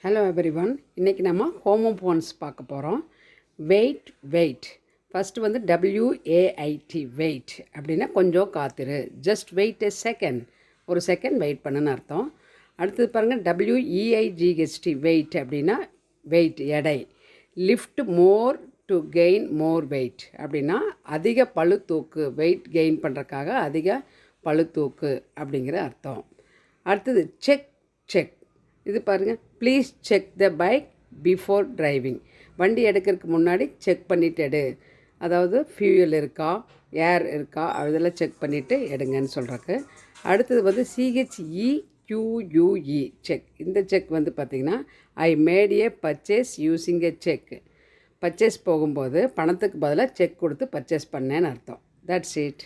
Hello everyone, இன்றைக்கி நம்ம homophones பார்க்க போகிறோம். வெயிட் ஃபஸ்ட்டு வந்து WAIT வெயிட் அப்படின்னா கொஞ்சம் காத்திரு, ஜஸ்ட் வெயிட் எ செகண்ட், ஒரு செகண்ட் வெயிட் பண்ணுன்னு அர்த்தம். அடுத்தது பாருங்கள், WEIGHT வெயிட் அப்படின்னா வெயிட் எடை. Lift more to gain more weight அப்படின்னா அதிக பளுதூக்கு, வெயிட் கெயின் பண்ணுறக்காக அதிக பளுதூக்கு அப்படிங்கிற அர்த்தம். அடுத்தது செக் இது பாருங்கள், please check the bike before driving. வண்டி எடுக்கிறதுக்கு முன்னாடி செக் பண்ணிவிட்டு எடு, அதாவது ஃபியூயல் இருக்கா, ஏர் இருக்கா, அதெல்லாம் செக் பண்ணிவிட்டு எடுங்கன்னு சொல்கிறக்கு. அடுத்தது வந்து CHEQUE செக். இந்த செக் வந்து பார்த்திங்கன்னா, I made A purchase using a check. Purchase போகும்போது பணத்துக்கு பதிலாக செக் கொடுத்து பர்ச்சேஸ் பண்ணேன்னு அர்த்தம். That's it.